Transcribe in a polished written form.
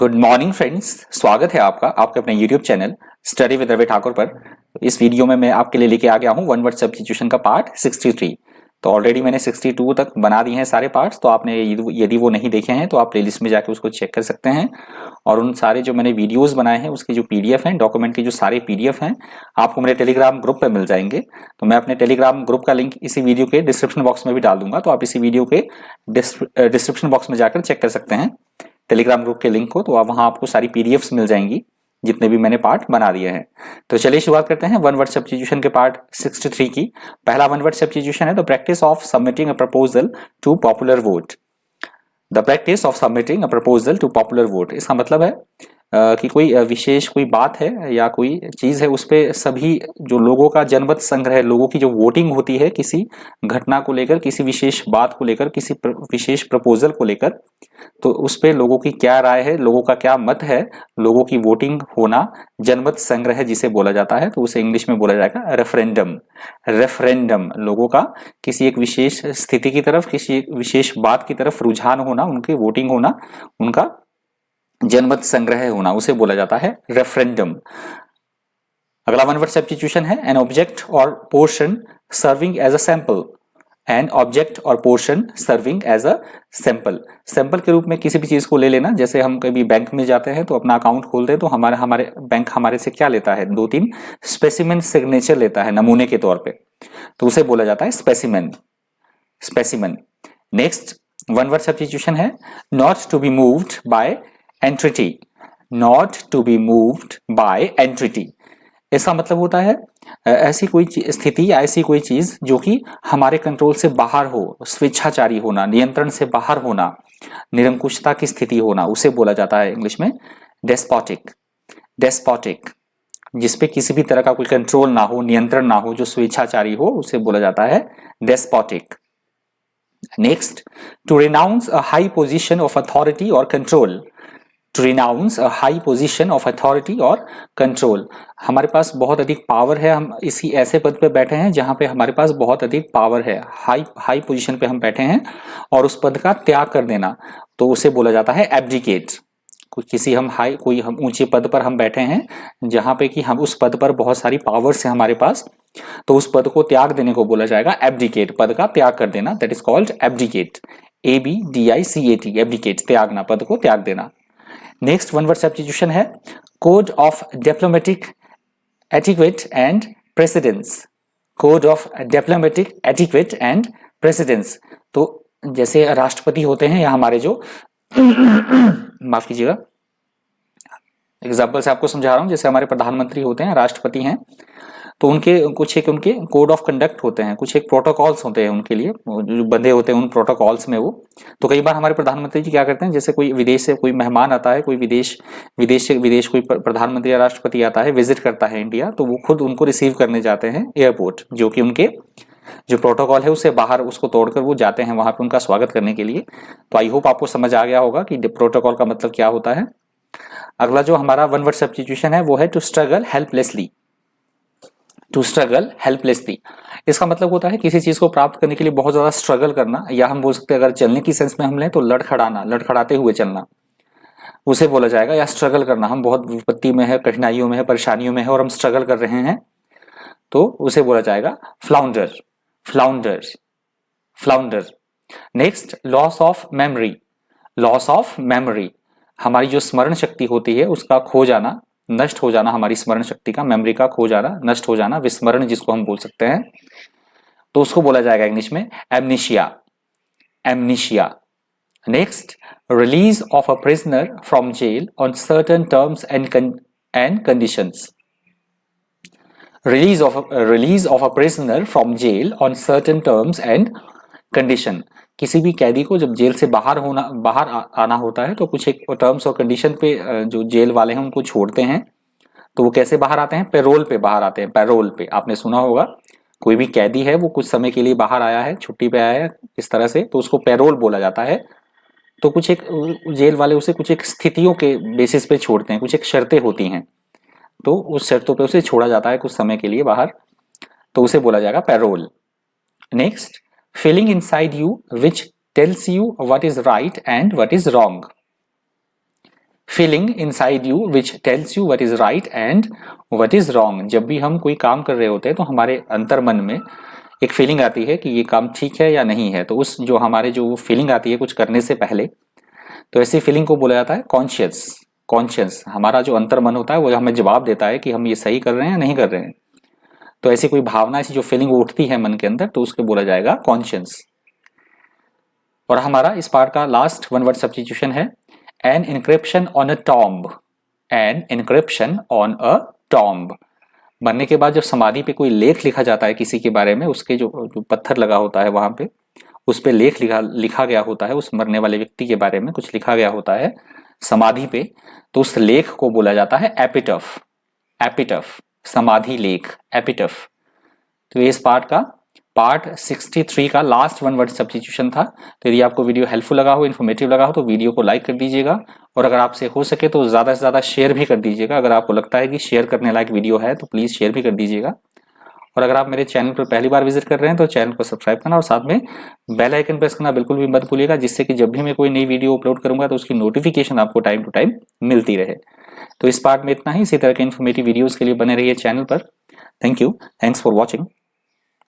Good morning friends, स्वागत है आपका आपके अपने YouTube channel study with Ravi Thakur पर। इस वीडियो में मैं आपके लिए लेके आ गया हूँ वन वर्ड सब्स्टिट्यूशन का पार्ट 63। तो ऑलरेडी मैंने 62 तक बना दिए हैं सारे पार्ट्स। तो आपने यदि वो नहीं देखे हैं तो आप प्लेलिस्ट में जाके उसको चेक कर सकते हैं। और उन सारे जो मैंने वीडियोस बनाए हैं उसके जो पीडीएफ हैं, डॉक्यूमेंट के जो सारे पीडीएफ हैं, आपको मेरे टेलीग्राम ग्रुप पे मिल जाएंगे। तो मैं अपने टेलीग्राम ग्रुप का लिंक इसी वीडियो के डिस्क्रिप्शन बॉक्स में भी डाल दूंगा, तो आप इसी वीडियो के डिस्क्रिप्शन बॉक्स में जाकर चेक कर सकते हैं टेलीग्राम ग्रुप के लिंक को। तो वहां आपको सारी पीडीएफ्स मिल जाएंगी जितने भी मैंने पार्ट बना दिए हैं। तो चलिए शुरुआत करते हैं वन वर्ड सब्स्टिट्यूशन के पार्ट 63 की। पहला वन वर्ड सब्स्टिट्यूशन है the practice of submitting a proposal to popular vote. The practice of submitting a proposal to popular vote, इसका मतलब है कि कोई विशेष कोई बात है या कोई चीज है, उस पे सभी जो लोगों का जनमत संग्रह, लोगों की जो वोटिंग होती है किसी घटना को लेकर, किसी विशेष बात को लेकर, किसी विशेष प्रपोजल को लेकर, तो उस पे लोगों की क्या राय है, लोगों का क्या मत है, लोगों की वोटिंग होना, जनमत संग्रह जिसे बोला जाता है, तो उसे इंग्लिश में बोला जाएगा रेफरेंडम। रेफरेंडम लोगों का किसी एक विशेष स्थिति की तरफ, किसी एक विशेष बात की तरफ रुझान होना, उनकी वोटिंग होना, उनका जनमत संग्रह होना, उसे बोला जाता है रेफरेंडम। अगला वन वर्ड सब्स्टिट्यूशन है an object or portion serving as a sample. An object or portion serving as a sample. Sample के रूप में किसी भी चीज को ले लेना। जैसे हम कभी बैंक में जाते हैं तो अपना अकाउंट खोलते हैं, तो हमारे बैंक हमारे से क्या लेता है, 2-3 स्पेसिमेन सिग्नेचर लेता है नमूने के तौर पे, तो उसे बोला जाता है specimen. Specimen. Next one word substitution है not to be moved by entity. Not to be moved by entity, इसका मतलब होता है ऐसी कोई स्थिति या ऐसी कोई चीज जो कि हमारे कंट्रोल से बाहर हो, स्वेच्छाचारी होना, नियंत्रण से बाहर होना, निरंकुशता की स्थिति होना, उसे बोला जाता है इंग्लिश में डेस्पोटिक। डेस्पोटिक, जिसपे किसी भी तरह का कोई कंट्रोल ना हो, नियंत्रण ना हो, जो स्वेच्छाचारी हो, उसे बोला जाता है despotic. Next, to renounce a high position of authority or control. To renounce a high position of authority or control, हमारे पास बहुत अधिक पावर है, हम इसी ऐसे पद पे बैठे हैं जहां पे हमारे पास बहुत अधिक पावर है, हाई पोजीशन पे हम बैठे हैं, और उस पद का त्याग कर देना, तो उसे बोला जाता है एब्डिकेट। किसी हम ऊंचे पद पर हम बैठे हैं जहां पे कि हम उस पद पर बहुत सारी पावर्स है हमारे पास, तो उस पद को त्याग देने को बोला जाएगा एब्डिकेट। पद का त्याग कर देना, that is called abdicate. ABDICAT, abdicate, त्यागना, पद को त्याग देना। नेक्स्ट वन वर्ड सब्स्टिट्यूशन है code of diplomatic etiquette and precedence. Code of diplomatic etiquette and precedence, तो जैसे राष्ट्रपति होते हैं या हमारे जो माफ कीजिएगा, एग्जाम्पल से आपको समझा रहा हूं, जैसे हमारे प्रधानमंत्री होते हैं, राष्ट्रपति हैं, तो उनके कोड ऑफ कंडक्ट होते हैं, कुछ एक प्रोटोकॉल्स होते हैं उनके लिए, जो बंधे होते हैं उन प्रोटोकॉल्स में वो। तो कई बार हमारे प्रधानमंत्री जी क्या करते हैं, जैसे कोई विदेश से कोई मेहमान आता है, कोई विदेश कोई प्रधानमंत्री या राष्ट्रपति आता है, विजिट करता है इंडिया, तो वो खुद उनको रिसीव करने जाते हैं एयरपोर्ट, जो कि उनके जो प्रोटोकॉल है उससे बाहर, उसको तोड़कर वो जाते हैं वहां पे उनका स्वागत करने के लिए। तो आई होप आपको समझ आ गया होगा कि प्रोटोकॉल का मतलब क्या होता है। अगला जो हमारा वन वर्ड सब्स्टिट्यूशन है वो है to struggle helplessly. To struggle helplessly, इसका मतलब होता है किसी चीज को प्राप्त करने के लिए बहुत ज्यादा स्ट्रगल करना, या हम बोल सकते हैं अगर चलने की सेंस में हम लें तो लड़खड़ाना, लड़खड़ाते हुए चलना, उसे बोला जाएगा। या स्ट्रगल करना, हम बहुत विपत्ति में है, कठिनाइयों में है, परेशानियों में है और हम स्ट्रगल कर रहे हैं, तो उसे बोला जाएगा flounder. Flounder, flounder. Next, loss of memory. Loss of memory, हमारी जो स्मरण शक्ति होती है उसका खो जाना, नष्ट हो जाना, हमारी स्मरण शक्ति का, मेमोरी का खो जाना, नष्ट हो जाना, विस्मरण जिसको हम बोल सकते हैं, तो उसको बोला जाएगा इंग्लिश में amnesia. Amnesia. Next, release of a prisoner from jail on certain terms and conditions. Release of a prisoner from jail on certain terms and condition, किसी भी कैदी को जब जेल से बाहर आना होता है तो कुछ एक टर्म्स और कंडीशन पे जो जेल वाले हैं उनको छोड़ते हैं। तो वो कैसे बाहर आते हैं, पैरोल पे बाहर आते हैं। पैरोल पे आपने सुना होगा, कोई भी कैदी है वो कुछ समय के लिए बाहर आया है, छुट्टी पे आया है इस तरह से, तो उसको पैरोल बोला जाता है। तो कुछ एक जेल वाले उसे कुछ एक स्थितियों के बेसिस पे छोड़ते हैं, कुछ एक शर्तें होती हैं, तो उस शर्तों पे उसे छोड़ा जाता है कुछ समय के लिए बाहर, तो उसे बोला जाएगा parole. Next, feeling inside you which tells you what is right and what is wrong. Feeling inside you which tells you what is right and what is wrong. जब भी हम कोई काम कर रहे होते हैं तो हमारे अंतर मन में एक फीलिंग आती है कि ये काम ठीक है या नहीं है। तो उस जो हमारे जो फीलिंग आती है कुछ करने से पहले, तो ऐसी फीलिंग को बोला जाता है कॉन्शियस। कॉन्शियस हमारा जो अंतर मन होता है वो हमें जवाब देता है कि हम ये सही कर रहे हैं या नहीं कर रहे हैं। तो ऐसी कोई भावना, ऐसी जो फीलिंग उठती है मन के अंदर, तो उसको बोला जाएगा कॉन्शियस। और हमारा इस पार्ट का लास्ट वन वर्ड सब्स्टिट्यूशन है an encryption on a tomb. An encryption on a tomb. मरने के बाद जब समाधि पे कोई लेख लिखा जाता है किसी के बारे में, उसके जो पत्थर लगा होता है वहां पे, उस पे लेख लिखा गया होता है, उस मरने वाले व्यक्ति के बारे में कुछ लिखा गया होता है समाधि पे, तो उस लेख को बोला जाता है एपिटफ। एपिटफ समाधि लेख, एपिटफ। तो ये इस पार्ट 63 का लास्ट वन वर्ड सब्स्टिट्यूशन था। तो यदि आपको वीडियो हेल्पफुल लगा हो, इन्फॉर्मेटिव लगा हो, तो वीडियो को लाइक कर दीजिएगा और अगर आपसे हो सके तो ज़्यादा से ज़्यादा शेयर भी कर दीजिएगा। अगर आपको लगता है कि शेयर करने लायक वीडियो है तो प्लीज़ शेयर भी कर दीजिएगा। और अगर आप मेरे चैनल पर पहली बार विजिट कर रहे हैं तो चैनल को सब्सक्राइब करना और साथ में बेल आइकन प्रेस करना बिल्कुल भी मत भूलिएगा, जिससे कि जब भी मैं कोई नई वीडियो अपलोड करूंगा तो उसकी नोटिफिकेशन आपको टाइम टू टाइम मिलती रहे। तो इस पार्ट में इतना ही। इसी तरह के इन्फॉर्मेटिव वीडियोज़ के लिए बने रहिए चैनल पर। Thank you, thanks for watching.